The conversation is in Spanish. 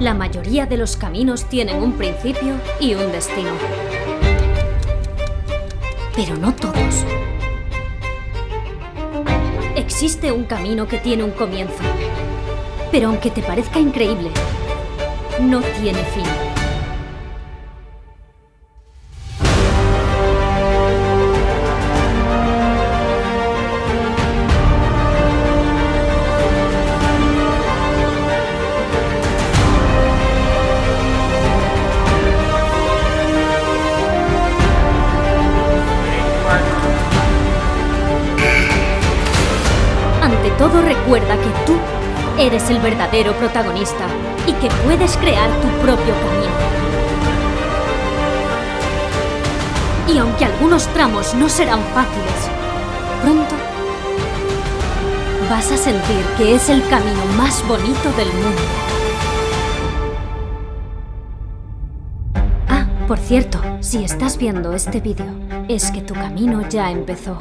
La mayoría de los caminos tienen un principio y un destino. Pero no todos. Existe un camino que tiene un comienzo. Pero aunque te parezca increíble, no tiene fin. Ante todo, recuerda que tú eres el verdadero protagonista y que puedes crear tu propio camino. Y aunque algunos tramos no serán fáciles, pronto vas a sentir que es el camino más bonito del mundo. Ah, por cierto, si estás viendo este vídeo, es que tu camino ya empezó.